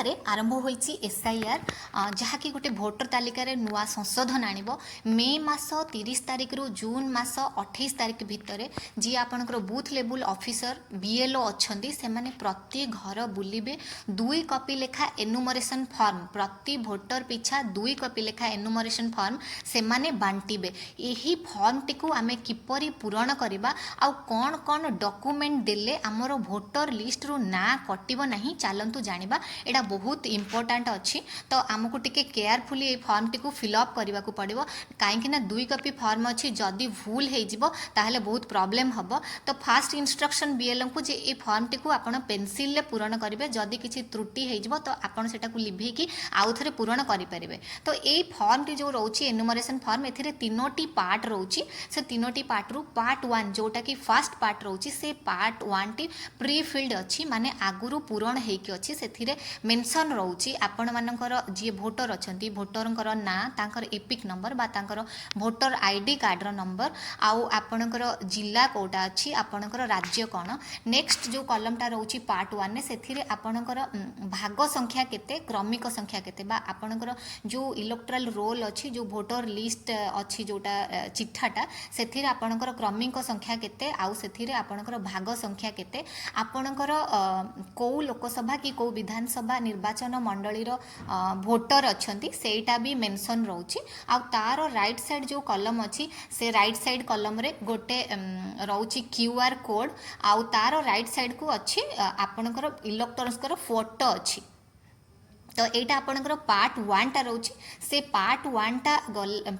ओडिशा रे आरंभ होईची एसआईआर जहाँकि गोटे भोटर तालिकार नुआ संशोधन आणव मे मास 30 तारिख रु जून मास 28 तारिख भितर जी आपणकर बूथ लेवल ऑफिसर बीएलओ अच्छी से प्रति घर बुलिबे 2 कॉपी लेखा एनुमरेशन फॉर्म प्रति भोटर पिछा 2 कॉपी लेखा एनुमरेशन फॉर्म से माने बांटिबे। यही फॉर्म टी को आमे किपरि पूरण करबा आ कौन कौन डॉक्यूमेंट देले हमरो वोटर लिस्ट रु ना कटिबो नहीं चलतु जानिबा एटा बहुत इंपोर्टेंट अच्छी। तो आमको टिके केयरफुली ये फॉर्म टी को फिलअप करने को पड़ो कहीं 2 कॉपी फॉर्म अच्छी जदि भूल हो ताहले बहुत प्रॉब्लम हम। तो फास्ट इंस्ट्रक्शन बीएलओ को जे ये फॉर्म टी को आपण पेंसिल ले पूरण करेंगे जदि किसी त्रुटि हो तो आपड़ से लिभेकी आउ थे पूरण करेंगे। तो ये फॉर्म टी जो रोचे एनुमरेशन फॉर्म ए 3टी पार्ट रोचे से 3टी पार्ट रु पार्ट 1 जोटा कि फर्स्ट पार्ट रोचे से पार्ट 1 टी प्री फिल्ड अच्छी माने आगुरु पूरण होइकी अच्छी से मेंशन रोचे आपण मानकर जी भोटर अच्छा भोटर ना तांकर एपिक नंबर बा तांकर भोटर आईडी कार्ड रो नंबर आउ आपणकर जिला कोटा अच्छी आपणकर राज्य कौन। नेक्स्ट जो कॉलमटा रोचे पार्ट 1 ने सेथिरे आपणकर भाग संख्या केते क्रमिक संख्या केते बा आपणकर जो इलेक्टोरल रोल अच्छी जो भोटर लिस्ट अच्छी जोटा चिठाटा सेथिरे आपणकर क्रमिक संख्या केते आउ सेथिरे आपणकर भाग संख्या केते आपणकर को लोकसभा कि को विधानसभा निर्वाचन मंडली भोटर अच्छी सेटा भी मेंशन रोचे। आ तार राइट साइड जो कॉलम अच्छी से राइट साइड कॉलम रे गोटे रोचे क्यूआर कोड आउ तार राइट साइड को अच्छी आपणकर इलेक्टर्सकर फोटो अच्छी। तो यहाँ आपंकर पार्ट 1 टा रोचे से पार्ट 1 टा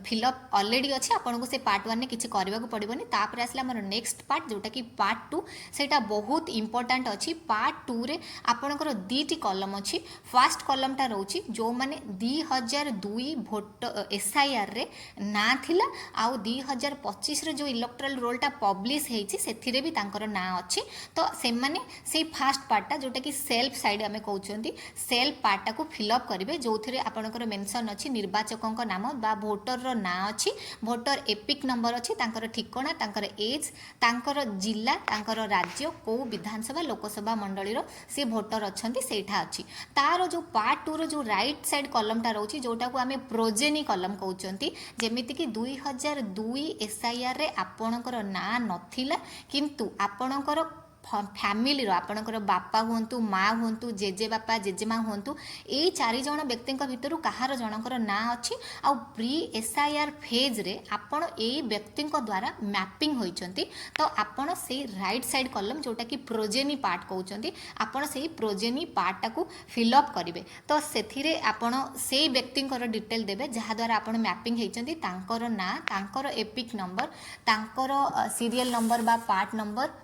फिलअप ऑलरेडी अच्छे आपको से पार्ट 1 ने किसी करने को पड़ोनी। तापर आसला आमर नेक्स्ट पार्ट जोटा कि पार्ट 2 सेटा बहुत इंपोर्टेंट अच्छी। पार्ट 2 रे आपणकर 2टी कॉलम अच्छी। फर्स्ट कॉलम टा रोचे जो माने 2002 भोटर एसआईआर रे ना थिला आउ 2025 रे जो इलेक्टोरल रोल टा पब्लिश हेची सेथिरे भी तांकर ना अच्छी। तो से माने से फर्स्ट पार्ट टा जोटा कि सेल्फ साइड आमे कहउचंती सेल्फ पार्ट टा फिलअप करेंगे जो थे आपंकर मेंशन अच्छी निर्वाचकों नाम बा भोटर ना अच्छी भोटर एपिक नंबर अच्छी तांकर ठिकाना तांकर एज तांकर जिला तांकर राज्य को विधानसभा लोकसभा मंडली से भोटर अच्छा सेठा अच्छी। तार जो पार्ट 2 रो जो राइट साइड कॉलमटा रोचे जोटा को आमे प्रोजेनी कॉलम कहउचंती जेमिति कि 2002 एसआईआर रे आपणकर ना नथिला किंतु आपणकर फैमिली आपणकर बापा हुंतु माँ हुंतु जेजे बापा जेजे माँ हुंतु ये 4 जण व्यक्ति भितर कहार जनकर ना अच्छी आ प्री एसआईआर फेज रे आपण ए व्यक्ति द्वारा मैपिंग होइचंती। तो आपण से राइट साइड कॉलम जोटा कि प्रोजेनी पार्ट कहउचंती आपण से प्रोजेनी पार्ट टाकू फिलअप करेंगे। तो सेथिरे आपण से व्यक्ति डिटेल देबे जहा द्वारा आपण मैपिंग होइचंती तांकर ना तांकर एपिक नंबर तांकर सीरियल नंबर बा पार्ट नंबर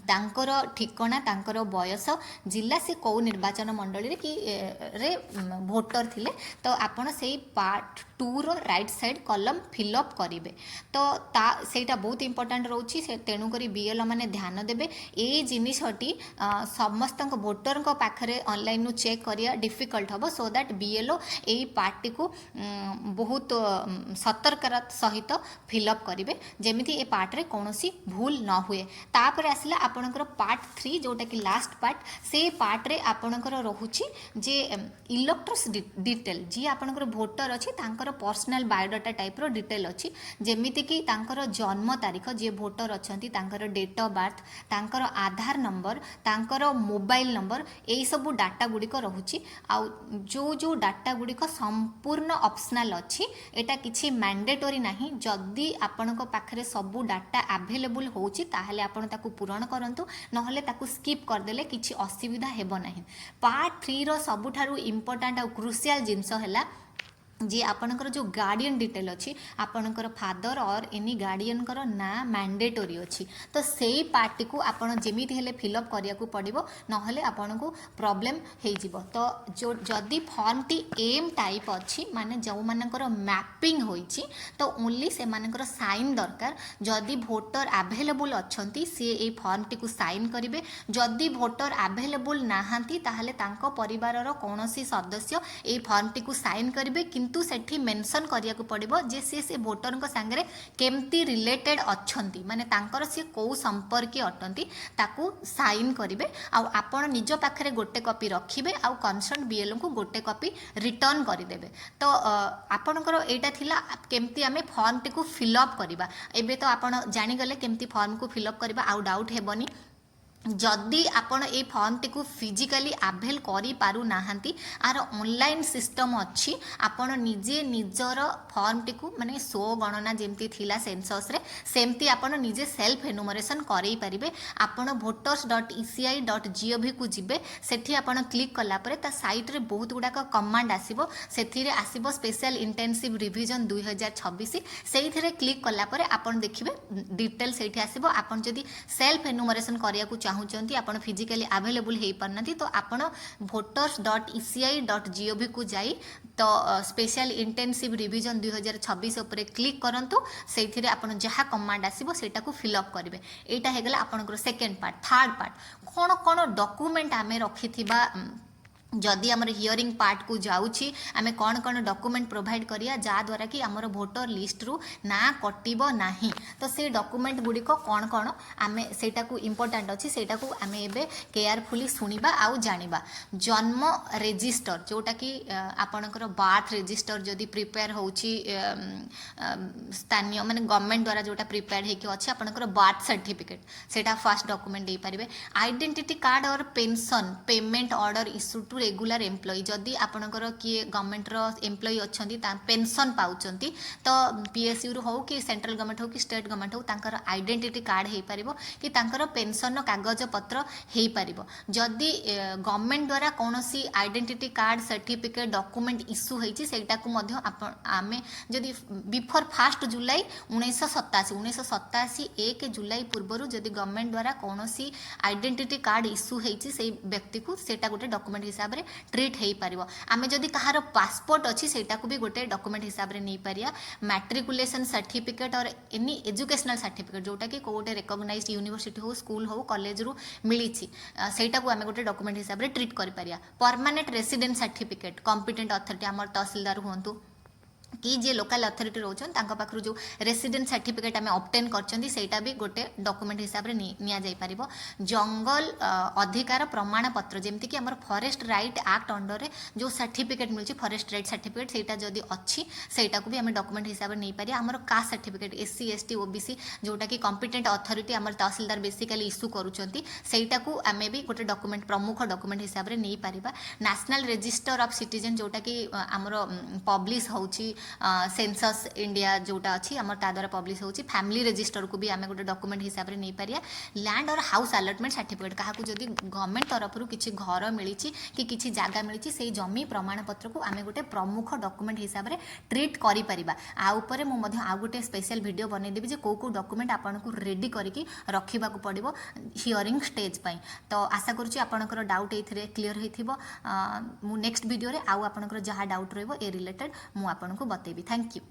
तांकर ठिकाना तांकर बयस जिला से कौ निर्वाचन मंडली कि रे भोटर थिले। तो आपण से part 2 row right side column fill up करेंगे। तो सेटा बहुत इंपोर्टेंट रोची से तेणुक बीएलओ मैंने ध्यान देवे ये जिनटी समस्त भोटर पाखरे ऑनलाइन नु चेक करिया डिफिकल्ट हम सो दैट बीएलओ यही पार्टी को बहुत सतर्कता सहित फिलअप करेंगे जेमिति ए पार्ट रे कौनसी भूल न हुए। तापर आसला आपणकर पार्ट 3 जोटा कि लास्ट पार्ट से पार्ट रे आपणकर रहुची जे इलेक्टर्स डिटेल जी आपणकर भोटर अच्छी तांकर पर्सनल बायोडाटा टाइप रो डिटेल अच्छी जेमिति कि तांकर जन्म तारीख जे भोटर अच्छी तांकर डेट ऑफ बर्थ तांकर आधार नंबर तांकर मोबाइल नंबर यही सब डाटा गुड़िक रहुची। आ जो जो डाटा गुड़िक संपूर्ण ऑप्शनल अच्छी एटा किछि मैंडेटरी नाही जदि आपणक पाखरे सबू डाटा अवेलेबल होची ताहले आपण ताकू पूरण करंतु नहले ताकू स्किप करदेले किछि असुविधा हेबो नाही। पार्ट 3 रो सबुठारु इंपोर्टेंट आ क्रुशियल जिंस हैला जी आपणकर जो गार्डियन डिटेल अच्छी आपणकर फादर और एनी गार्डियन कर ना मैंडेटरी अच्छी। तो सेई पार्टी को आपण जेमिति हेले फिलअप करिया को पड़िबो नहले आपण को प्रॉब्लम हे जिवो। तो जो जदी फॉर्म टी एम टाइप अच्छी माने जो मानकर मैपिंग होईची तो ओनली से मानकर साइन दरकार जदी भोटर अवेलेबल अच्छंती से ए फॉर्म टी को साइन करिवे जदी भोटर अवेलेबल नाहांती ताहले तांको परिवार रो कोनोसी सदस्य ए फॉर्म टी को साइन करिवे। किंतु सेठी मेंशन करिया को पड़िबो जे से वोटर को सांगरे केमती रिलेटेड अछंती माने तांकर से को संपर्क अटंती ताकू साइन करिवे आ आपण निज पाखरे गोटे कॉपी रखिबे आ कंसर्न बीएलओ को गोटे कॉपी रिटर्न करिदेबे। तो आपणकर एटा थिला केमती आमे फॉर्म टी को फिलअप करिबा। एबे तो आपण जानि गले केमती फॉर्म को फिलअप करिबा आ डाउट हेबनी। जदि आपण ए फॉर्म टी को फिजिकली आभेल करि पारु नाहंती आर ऑनलाइन सिस्टम अच्छी आपण निजे निजर फॉर्म टी को माने 100 गणना जेमती थिला सेंसस रे सेमती आपण निजे सेल्फ एनुमरेशन करई परिबे। आपण voters.eci.gov को जिबे सेठी आपण क्लिक कला परे ता साइट रे बहुत गुडा कमांड आसीबो सेथिरे आसीबो स्पेशल इंटेंसिव रिवीजन 2026 सेइथिरे क्लिक कला परे आपण देखिबे डिटेल सेठी आसीबो। आपण जदि सेल्फ एनुमरेशन करिया को चाहूँगी आप फिजिकली अवेलेबल हो पारना तो आप voters.eci.gov को जाई तो स्पेशल इंटेंसिव रिवीजन 2026 उपर क्लिक करंतु से आप जहाँ कमांड आसीबो सेटा को फिलअप करेंगे। यहाँ होगला आपंकर सेकेंड पार्ट। थर्ड पार्ट कौन कौन डॉक्यूमेंट आमे रखिथिबा जदि आमर हियरिंग पार्ट को जाउछि आमे कौन कौन डॉक्यूमेंट प्रोवाइड करिया जा द्वारा कि आमर वोटर लिस्ट रु ना कटिबो नाही। तो से डॉक्यूमेंट गुडी को कौन कौन आमे सेटा को इम्पोर्टेंट अछि सेटा को आमे एबे केयरफुली सुनिबा आउ जानिबा। जन्म रजिस्टर जोटा कि आपणकर बार्थ रजिस्टर जदि प्रिपेयर होछि स्थानीय माने गवर्नमेंट द्वारा जोटा प्रिपेयर हेकि अछि आपणकर बार्थ सर्टिफिकेट सेटा फर्स्ट डॉक्यूमेंट दे पारिबे। आइडेंटिटी कार्ड और pension payment order issue to regular employee जदि आपणकर किए गवर्नमेंट रो एम्प्लॉई अच्छी पेंशन पाउचंती तो पीएसयू रू हो कि सेंट्रल गवर्नमेंट हो कि स्टेट गवर्नमेंट हो तांकर आइडेंटिटी कार्ड हो पारिबो कि तांकर पेंशन कागज पत्र हो पारिबो। जदि गवर्नमेंट द्वारा कौनसी identity card certificate document issue होईची सेटा को मध्य आमे जदि बिफोर 1 जुलाई 1987 1 जुलाई पूर्व जदि गवर्नमेंट द्वारा कौनसी आइडेंटिटी कार्ड इश्यू होईची से व्यक्ति को सेटा गोटे डॉक्यूमेंट हिसाब रे ट्रीट हो पारिबो। आमे जदि कहार पासपोर्ट अच्छी सेटा को भी गोटे डॉक्यूमेंट हिसाब रे नहीं पारिया। मैट्रिकुलेशन सर्टिफिकेट और एनी एजुकेशनल सर्टिफिकेट जोटा कि गोटे रिकॉग्नाइज्ड यूनिवर्सिटी हो स्कूल हो कॉलेज रु मिली सेटा को आमे गोटे डॉक्यूमेंट हिसाब रे ट्रीट करि Pariya. Permanent resident certificate competent authority आमर तहसीलदार हुंतु कि जे लोकल अथॉरिटी रोचन तांका पाखरु जो रेसिडेंट सर्टिफिकेट आमे ऑब्टेन करचंदी सेटा भी गोटे डॉक्यूमेंट हिसाब रे निया जाई परिबो। जंगल अधिकार प्रमाण पत्र जेमति कि हमर फॉरेस्ट राइट एक्ट अंडर रे जो सर्टिफिकेट मिलची फॉरेस्ट राइट सर्टिफिकेट सेटा जदी अच्छी सेटा को भी आमे डॉक्यूमेंट हिसाब रे नै पारिया। हमर caste certificate SC ST OBC जोटा कि कॉम्पिटेंट अथॉरिटी हमर तहसीलदार बेसिकली इश्यू करूचंती सेटा को आमे भी गोटे डॉक्यूमेंट प्रमुख डॉक्यूमेंट हिसाब रे नै Paribas. National register of citizen जोटा कि हमर पब्लिश होउची सेंसस इंडिया जोटा अच्छी आम ता द्वारा पब्लिश होची। फैमिली रजिस्टर को भी आम गोटे डॉक्यूमेंट हिसाब से नहीं पारिया। लैंड और हाउस अलॉटमेंट सर्टिफिकेट क्या जदि गवर्नमेंट तरफ किसी घर मिली कि किसी जगह मिली से जमी प्रमाण पत्र को आम गोटे प्रमुख डॉक्यूमेंट हिसाब से ट्रीट करिपरिबा। आ ऊपर मुझे आउ गोटे स्पेशल वीडियो बनईदेवी जे को डॉक्यूमेंट आपको रेडी करके रखा पड़ो हियरिंग स्टेज पाई। तो आशा करुँची आपंकर डाउट ये क्लीयर हो नेक्स्ट वीडियो रे आउ आपंकर जहाँ डाउट रही रिलेटेड मुझे बतेबी। Thank you.